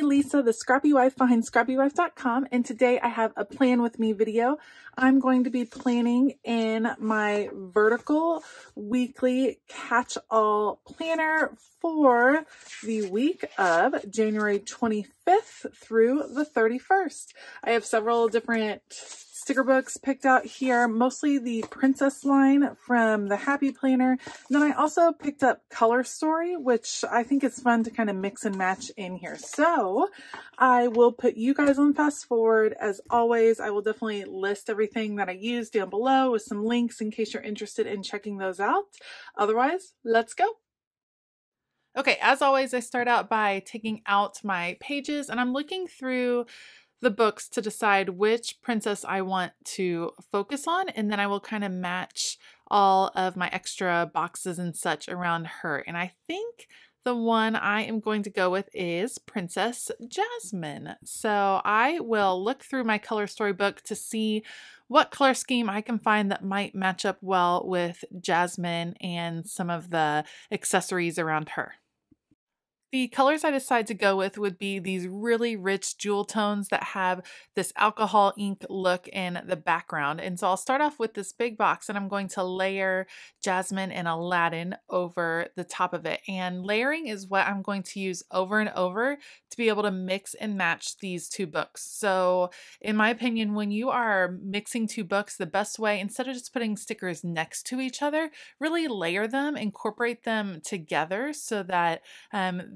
me, Lisa, the Scrappy Wife behind ScrappyWife.com, and today I have a plan with me video. I'm going to be planning in my vertical weekly catch-all planner for the week of January 25th through the 31st. I have several different sticker books picked out here, mostly the princess line from the Happy Planner. And then I also picked up Color Story, which I think is fun to kind of mix and match in here. So I will put you guys on fast forward. As always, I will definitely list everything that I use down below with some links in case you're interested in checking those out. Otherwise, let's go. Okay, as always, I start out by taking out my pages and I'm looking through the books to decide which princess I want to focus on, and then I will kind of match all of my extra boxes and such around her. And I think the one I am going to go with is Princess Jasmine. So I will look through my color story book to see what color scheme I can find that might match up well with Jasmine and some of the accessories around her. The colors I decide to go with would be these really rich jewel tones that have this alcohol ink look in the background. And so I'll start off with this big box and I'm going to layer Jasmine and Aladdin over the top of it. And layering is what I'm going to use over and over to be able to mix and match these two books. So in my opinion, when you are mixing two books, the best way, instead of just putting stickers next to each other, really layer them, incorporate them together so that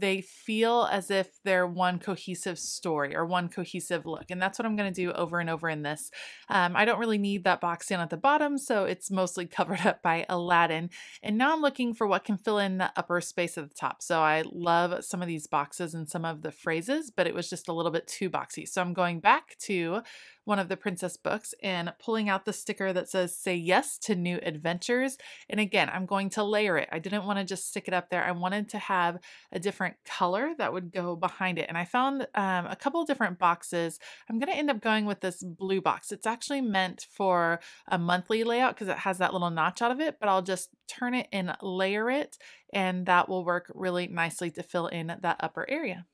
they feel as if they're one cohesive story or one cohesive look. And that's what I'm going to do over and over in this. I don't really need that box down at the bottom, so it's mostly covered up by Aladdin. And now I'm looking for what can fill in the upper space at the top. So I love some of these boxes and some of the phrases, but it was just a little bit too boxy. So I'm going back to one of the princess books and pulling out the sticker that says "Say Yes to New Adventures." And again, I'm going to layer it. I didn't want to just stick it up there. I wanted to have a different color that would go behind it. And I found a couple of different boxes. I'm going to end up going with this blue box. It's actually meant for a monthly layout because it has that little notch out of it, but I'll just turn it and layer it, and that will work really nicely to fill in that upper area.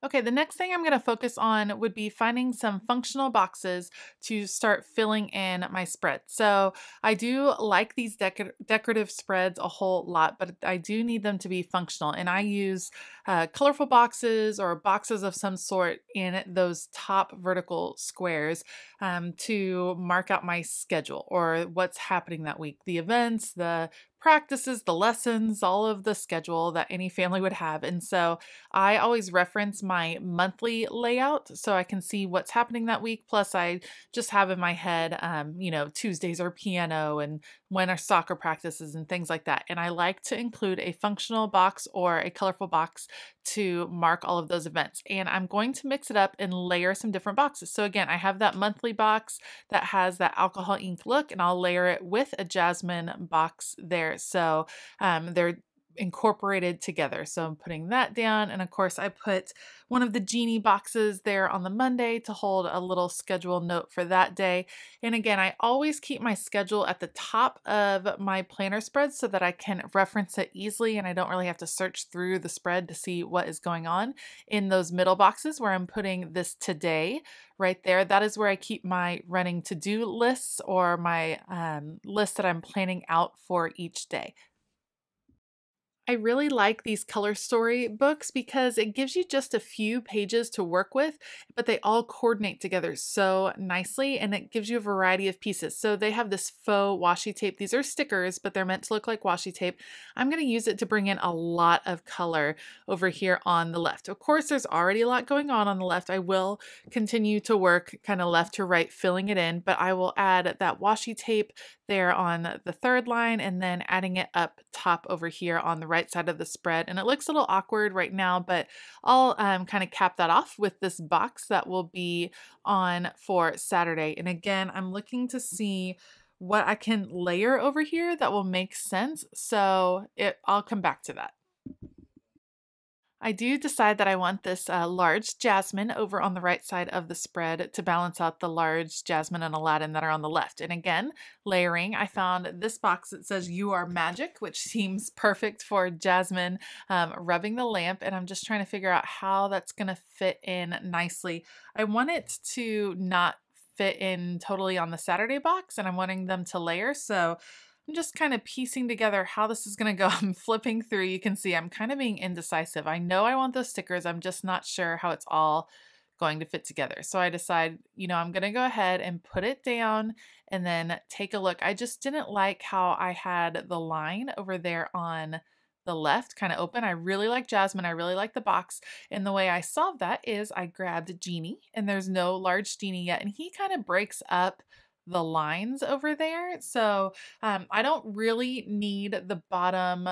Okay, the next thing I'm going to focus on would be finding some functional boxes to start filling in my spread. So I do like these decorative spreads a whole lot, but I do need them to be functional. And I use colorful boxes or boxes of some sort in those top vertical squares to mark out my schedule or what's happening that week, the events, the practices, the lessons, all of the schedule that any family would have. And so I always reference my monthly layout so I can see what's happening that week. Plus I just have in my head, you know, Tuesdays are piano and when are soccer practices and things like that. And I like to include a functional box or a colorful box to mark all of those events. And I'm going to mix it up and layer some different boxes. So again, I have that monthly box that has that alcohol ink look, and I'll layer it with a Jasmine box there. So they're incorporated together. So I'm putting that down. And of course I put one of the genie boxes there on the Monday to hold a little schedule note for that day. And again, I always keep my schedule at the top of my planner spread so that I can reference it easily and I don't really have to search through the spread to see what is going on. In those middle boxes where I'm putting this today right there, that is where I keep my running to-do lists or my list that I'm planning out for each day. I really like these color story books because it gives you just a few pages to work with, but they all coordinate together so nicely and it gives you a variety of pieces. So they have this faux washi tape. These are stickers, but they're meant to look like washi tape. I'm going to use it to bring in a lot of color over here on the left. Of course, there's already a lot going on the left. I will continue to work kind of left to right, filling it in, but I will add that washi tape there on the third line and then adding it up top over here on the right side of the spread. And it looks a little awkward right now, but I'll kind of cap that off with this box that will be on for Saturday. And again, I'm looking to see what I can layer over here that will make sense. So I'll come back to that. I do decide that I want this large jasmine over on the right side of the spread to balance out the large jasmine and Aladdin that are on the left. And again, layering, I found this box that says "You Are Magic," which seems perfect for jasmine rubbing the lamp. And I'm just trying to figure out how that's going to fit in nicely. I want it to not fit in totally on the Saturday box, and I'm wanting them to layer. So I'm just kind of piecing together how this is going to go. I'm flipping through. You can see I'm kind of being indecisive. I know I want those stickers. I'm just not sure how it's all going to fit together. So I decide, I'm going to go ahead and put it down and then take a look. I just didn't like how I had the line over there on the left kind of open. I really like Jasmine. I really like the box. And the way I solved that is I grabbed Genie, and there's no large Genie yet. And he kind of breaks up the lines over there. So I don't really need the bottom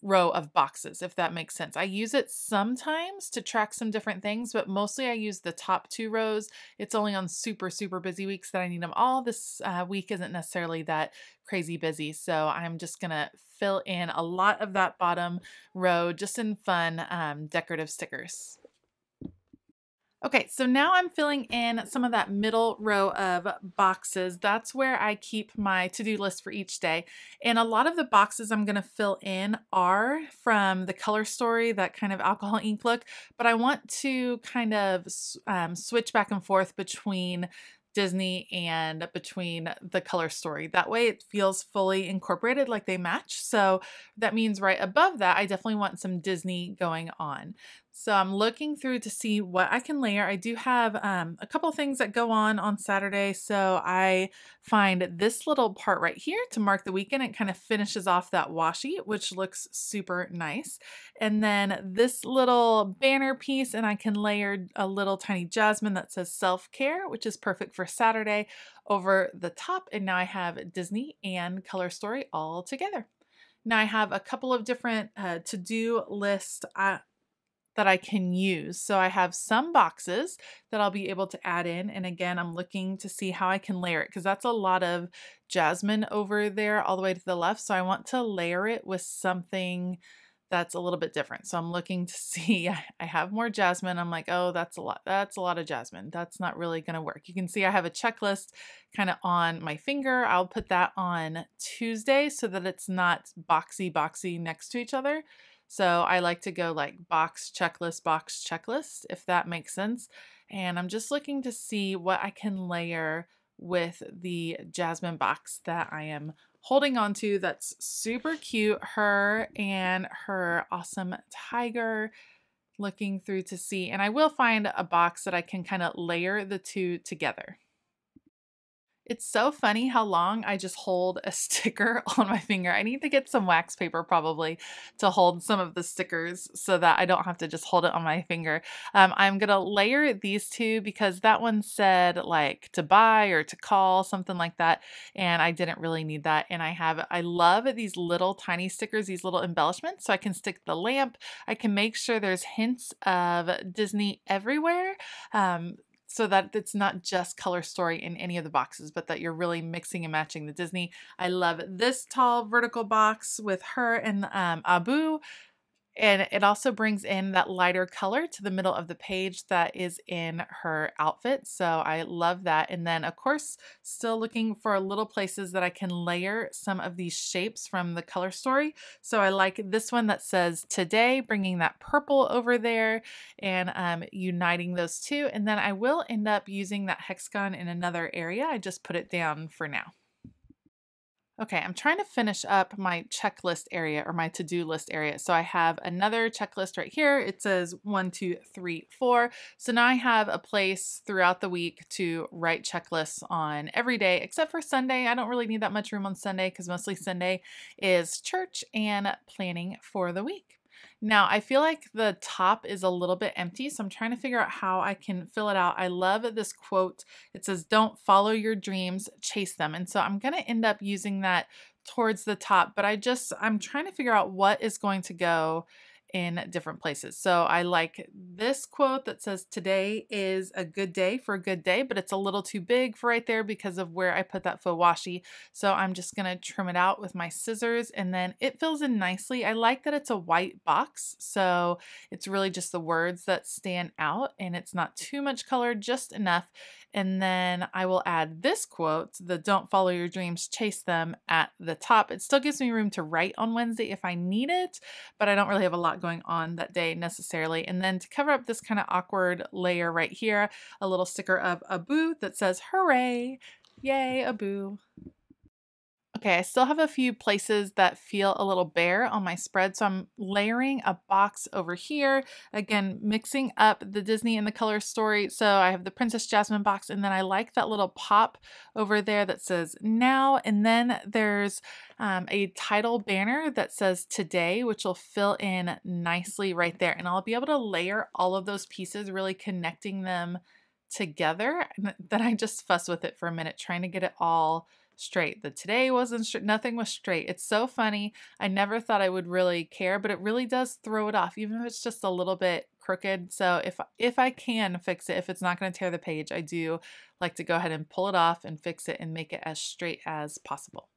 row of boxes, if that makes sense. I use it sometimes to track some different things, but mostly I use the top 2 rows. It's only on super, super busy weeks that I need them all. This week isn't necessarily that crazy busy. So I'm just gonna fill in a lot of that bottom row just in fun decorative stickers. Okay, so now I'm filling in some of that middle row of boxes. That's where I keep my to-do list for each day. And a lot of the boxes I'm going to fill in are from the Color Story, that kind of alcohol ink look, but I want to kind of switch back and forth between Disney and between the Color Story. That way it feels fully incorporated, like they match. So that means right above that, I definitely want some Disney going on. So I'm looking through to see what I can layer. I do have a couple things that go on Saturday. So I find this little part right here to mark the weekend. It kind of finishes off that washi, which looks super nice. And then this little banner piece, and I can layer a little tiny jasmine that says self-care, which is perfect for Saturday, over the top. And now I have Disney and Color Story all together. Now I have a couple of different to-do lists that I can use. So I have some boxes that I'll be able to add in. And again, I'm looking to see how I can layer it, because that's a lot of jasmine over there all the way to the left. So I want to layer it with something that's a little bit different. So I'm looking to see, I have more jasmine. I'm like, oh, that's a lot. That's a lot of jasmine. That's not really going to work. You can see I have a checklist kind of on my finger. I'll put that on Tuesday so that it's not boxy next to each other. So I like to go like box, checklist, if that makes sense. And I'm just looking to see what I can layer with the jasmine box that I am holding on to. That's super cute. Her and her awesome tiger. Looking through to see, and I will find a box that I can kind of layer the two together. It's so funny how long I just hold a sticker on my finger. I need to get some wax paper probably to hold some of the stickers so that I don't have to just hold it on my finger. I'm going to layer these two because that one said like to buy or to call, something like that. And I didn't really need that. And I love these little tiny stickers, these little embellishments. So I can stick the lamp. I can make sure there's hints of Disney everywhere. So that it's not just Color Story in any of the boxes, but that you're really mixing and matching the Disney. I love this tall vertical box with her and Abu. And it also brings in that lighter color to the middle of the page that is in her outfit. So I love that. And then of course, still looking for little places that I can layer some of these shapes from the Color Story. So I like this one that says today, bringing that purple over there and uniting those two. And then I will end up using that hexagon in another area. I just put it down for now. Okay, I'm trying to finish up my checklist area or my to-do list area. So I have another checklist right here. It says 1, 2, 3, 4. So now I have a place throughout the week to write checklists on every day, except for Sunday. I don't really need that much room on Sunday because mostly Sunday is church and planning for the week. Now, I feel like the top is a little bit empty, so I'm trying to figure out how I can fill it out. I love this quote. It says, "Don't follow your dreams, chase them." And so I'm going to end up using that towards the top, but I'm trying to figure out what is going to go in different places. So I like this quote that says, "Today is a good day for a good day," but it's a little too big for right there because of where I put that faux washi. So I'm just going to trim it out with my scissors, and then it fills in nicely. I like that it's a white box, so it's really just the words that stand out, and it's not too much color, just enough. And then I will add this quote, the "Don't follow your dreams, chase them," at the top. It still gives me room to write on Wednesday if I need it, but I don't really have a lot going on that day necessarily. And then to cover up this kind of awkward layer right here, a little sticker of a boo that says, "Hooray, yay, a boo." Okay, I still have a few places that feel a little bare on my spread, so I'm layering a box over here. Again, mixing up the Disney and the Color Story. So I have the Princess Jasmine box, and then I like that little pop over there that says "Now," and then there's a title banner that says "Today," which will fill in nicely right there. And I'll be able to layer all of those pieces, really connecting them together. And then I just fuss with it for a minute, trying to get it all straight. The today wasn't straight, nothing was straight. It's so funny. I never thought I would really care, but it really does throw it off, even if it's just a little bit crooked. So if I can fix it, if it's not going to tear the page, I do like to go ahead and pull it off and fix it and make it as straight as possible.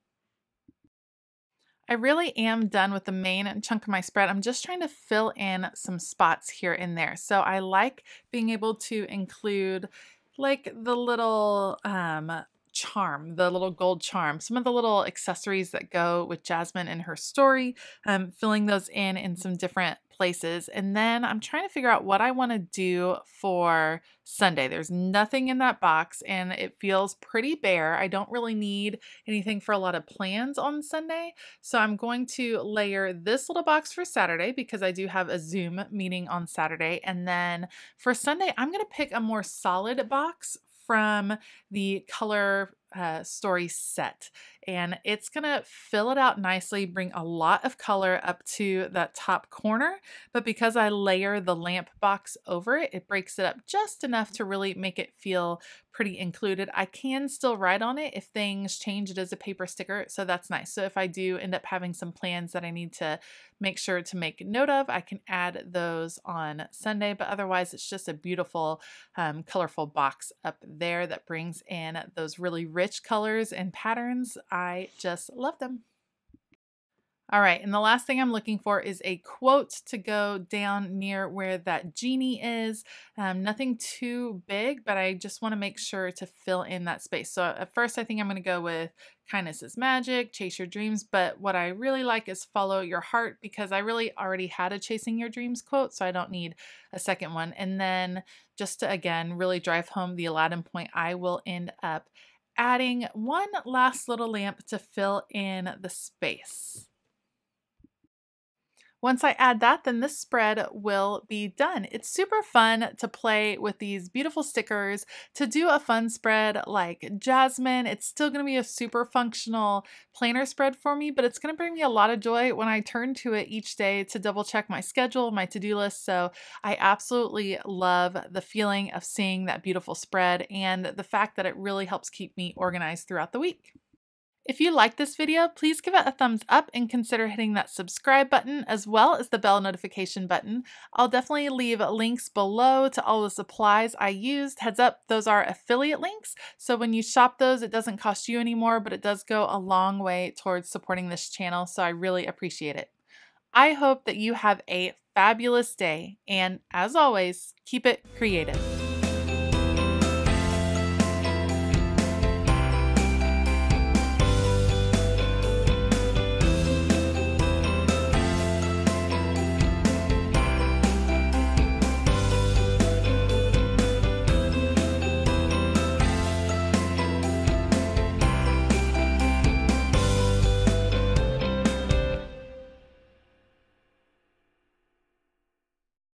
I really am done with the main chunk of my spread. I'm just trying to fill in some spots here and there. So I like being able to include like the little charm, the little gold charm, some of the little accessories that go with Jasmine and her story, filling those in some different places. And then I'm trying to figure out what I want to do for Sunday. There's nothing in that box and it feels pretty bare. I don't really need anything for a lot of plans on Sunday. So I'm going to layer this little box for Saturday because I do have a Zoom meeting on Saturday. And then for Sunday, I'm going to pick a more solid box from the Color Story set, and it's gonna fill it out nicely, bring a lot of color up to that top corner, but because I layer the lamp box over it, it breaks it up just enough to really make it feel pretty included. I can still write on it if things change. It is a paper sticker, so that's nice. So if I do end up having some plans that I need to make sure to make note of, I can add those on Sunday, but otherwise it's just a beautiful colorful box up there that brings in those really rich colors and patterns. I just love them. All right, and the last thing I'm looking for is a quote to go down near where that genie is. Nothing too big, but I just want to make sure to fill in that space. So at first I think I'm going to go with "Kindness is magic, chase your dreams," but what I really like is "follow your heart," because I really already had a "chasing your dreams" quote, so I don't need a second one. And then just to, again, really drive home the Aladdin point, I will end up adding one last little lamp to fill in the space. Once I add that, then this spread will be done. It's super fun to play with these beautiful stickers, to do a fun spread like Jasmine. It's still going to be a super functional planner spread for me, but it's going to bring me a lot of joy when I turn to it each day to double check my schedule, my to-do list. So I absolutely love the feeling of seeing that beautiful spread and the fact that it really helps keep me organized throughout the week. If you like this video, please give it a thumbs up and consider hitting that subscribe button as well as the bell notification button. I'll definitely leave links below to all the supplies I used. Heads up, those are affiliate links. So when you shop those, it doesn't cost you anymore, but it does go a long way towards supporting this channel. So I really appreciate it. I hope that you have a fabulous day. And as always, keep it creative.